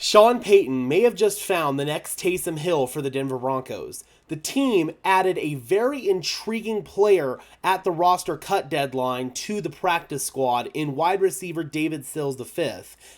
Sean Payton may have just found the next Taysom Hill for the Denver Broncos. The team added a very intriguing player at the roster cut deadline to the practice squad in wide receiver David Sills V.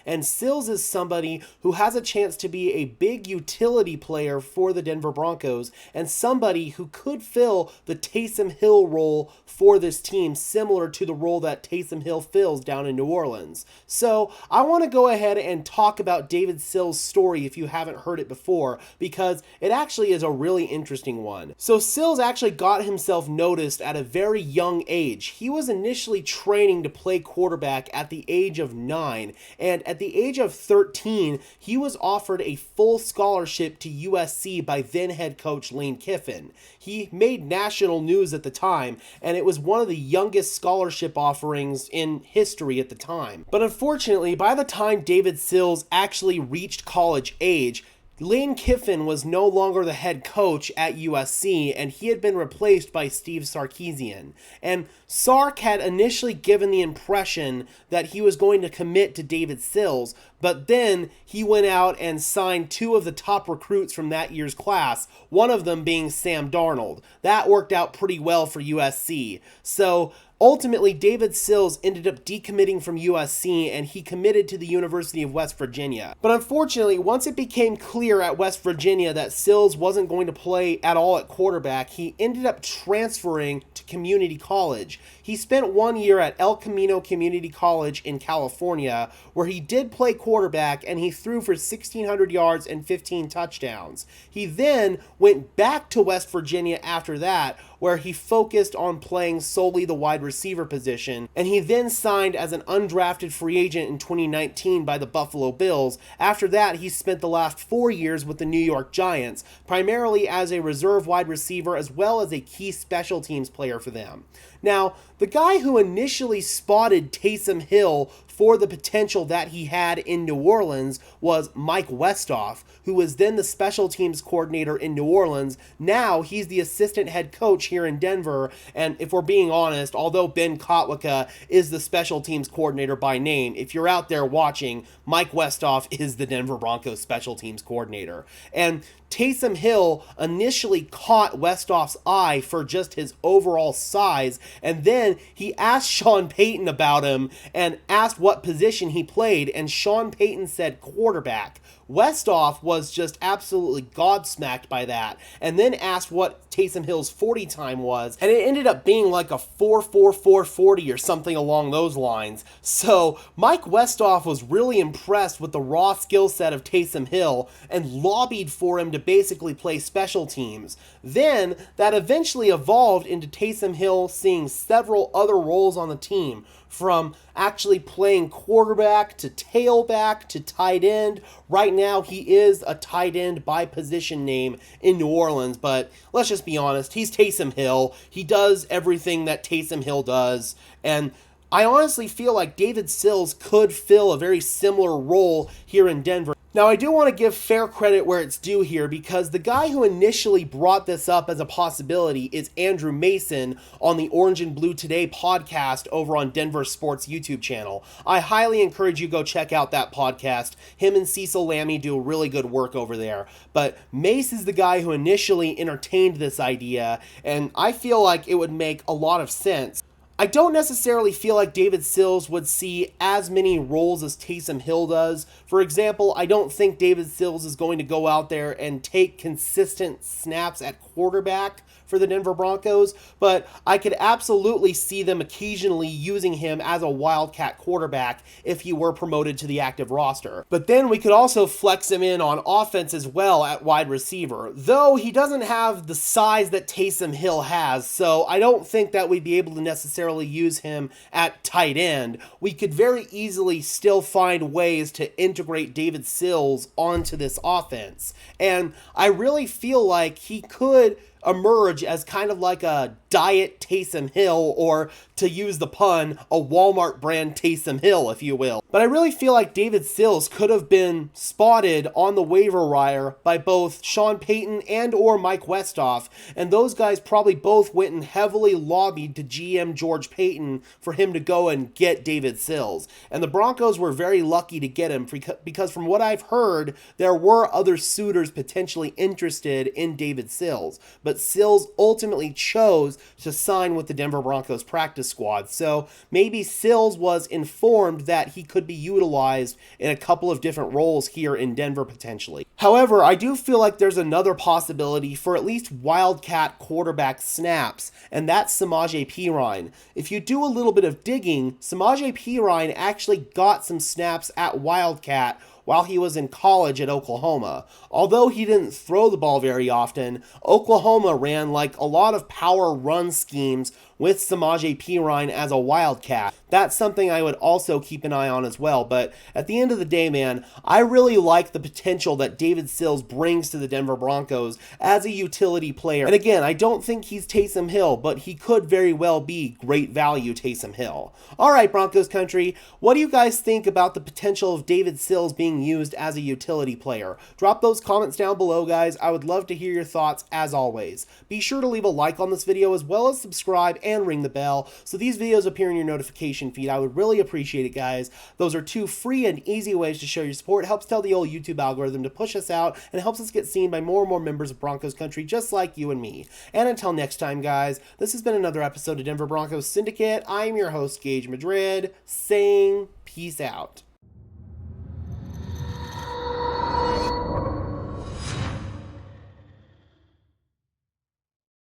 And Sills is somebody who has a chance to be a big utility player for the Denver Broncos and somebody who could fill the Taysom Hill role for this team, similar to the role that Taysom Hill fills down in New Orleans. So I want to go ahead and talk about David Sills' story if you haven't heard it before, because it actually is a really interesting one. So Sills actually got himself noticed at a very young age. He was initially training to play quarterback at the age of 9, and at the age of 13, he was offered a full scholarship to USC by then head coach Lane Kiffin. He made national news at the time, and it was one of the youngest scholarship offerings in history at the time. But unfortunately, by the time David Sills actually reached college age, Lane Kiffin was no longer the head coach at USC, and he had been replaced by Steve Sarkisian. And Sark had initially given the impression that he was going to commit to David Sills, but then he went out and signed 2 of the top recruits from that year's class, one of them being Sam Darnold. That worked out pretty well for USC. So ultimately, David Sills ended up decommitting from USC, and he committed to the University of West Virginia. But unfortunately, once it became clear at West Virginia that Sills wasn't going to play at all at quarterback, he ended up transferring to community college. He spent 1 year at El Camino Community College in California, where he did play quarterback, and he threw for 1,600 yards and 15 touchdowns. He then went back to West Virginia after that, where he focused on playing solely the wide receiver position, and he then signed as an undrafted free agent in 2019 by the Buffalo Bills. After that, he spent the last 4 years with the New York Giants, primarily as a reserve wide receiver as well as a key special teams player for them. Now, the guy who initially spotted Taysom Hill for the potential that he had in New Orleans was Mike Westhoff, who was then the special teams coordinator in New Orleans. Now he's the assistant head coach here in Denver, and if we're being honest, although Ben Kotwicka is the special teams coordinator by name, if you're out there watching, Mike Westhoff is the Denver Broncos special teams coordinator. And Taysom Hill initially caught Westhoff's eye for just his overall size, and then he asked Sean Payton about him and asked what position he played, and Sean Payton said quarterback. Westhoff was just absolutely gobsmacked by that, and then asked what Taysom Hill's 40 time was, and it ended up being like a 4.44 40 or something along those lines. So Mike Westhoff was really impressed with the raw skill set of Taysom Hill and lobbied for him to basically play special teams. Then that eventually evolved into Taysom Hill seeing several other roles on the team, from actually playing quarterback to tailback to tight end. Right now, he is a tight end by position name in New Orleans, but let's just be honest, he's Taysom Hill. He does everything that Taysom Hill does, and I honestly feel like David Sills could fill a very similar role here in Denver. Now, I do want to give fair credit where it's due here, because the guy who initially brought this up as a possibility is Andrew Mason on the Orange and Blue Today podcast over on Denver Sports YouTube channel. I highly encourage you to go check out that podcast. Him and Cecil Lammy do really good work over there. But Mace is the guy who initially entertained this idea, and I feel like it would make a lot of sense. I don't necessarily feel like David Sills would see as many roles as Taysom Hill does. For example, I don't think David Sills is going to go out there and take consistent snaps at quarterback for the Denver Broncos, but I could absolutely see them occasionally using him as a wildcat quarterback if he were promoted to the active roster. But then we could also flex him in on offense as well at wide receiver, though he doesn't have the size that Taysom Hill has, so I don't think that we'd be able to necessarily use him at tight end. We could very easily still find ways to integrate David Sills onto this offense, and I really feel like he could emerge as kind of like a diet Taysom Hill, or to use the pun, a Walmart brand Taysom Hill, if you will. But I really feel like David Sills could have been spotted on the waiver wire by both Sean Payton and or Mike Westhoff, and those guys probably both went and heavily lobbied to GM George Payton for him to go and get David Sills. And the Broncos were very lucky to get him because from what I've heard, there were other suitors potentially interested in David Sills. But Sills ultimately chose to sign with the Denver Broncos practice squad. So maybe Sills was informed that he could be utilized in a couple of different roles here in Denver potentially. However, I do feel like there's another possibility for at least Wildcat quarterback snaps, and that's Samaje Perine. If you do a little bit of digging, Samaje Perine actually got some snaps at Wildcat while he was in college at Oklahoma. Although he didn't throw the ball very often, Oklahoma ran like a lot of power run schemes with Samaje Perine as a Wildcat. That's something I would also keep an eye on as well. But at the end of the day, man, I really like the potential that David Sills brings to the Denver Broncos as a utility player. And again, I don't think he's Taysom Hill, but he could very well be great value Taysom Hill. All right, Broncos country, what do you guys think about the potential of David Sills being used as a utility player? Drop those comments down below, guys. I would love to hear your thoughts as always. Be sure to leave a like on this video as well as subscribe and ring the bell so these videos appear in your notification feed. I would really appreciate it, guys. Those are two free and easy ways to show your support. It helps tell the old YouTube algorithm to push us out and helps us get seen by more and more members of Broncos country just like you and me. And until next time, guys, this has been another episode of Denver Broncos Syndicate. I'm your host, Gage Madrid, saying peace out.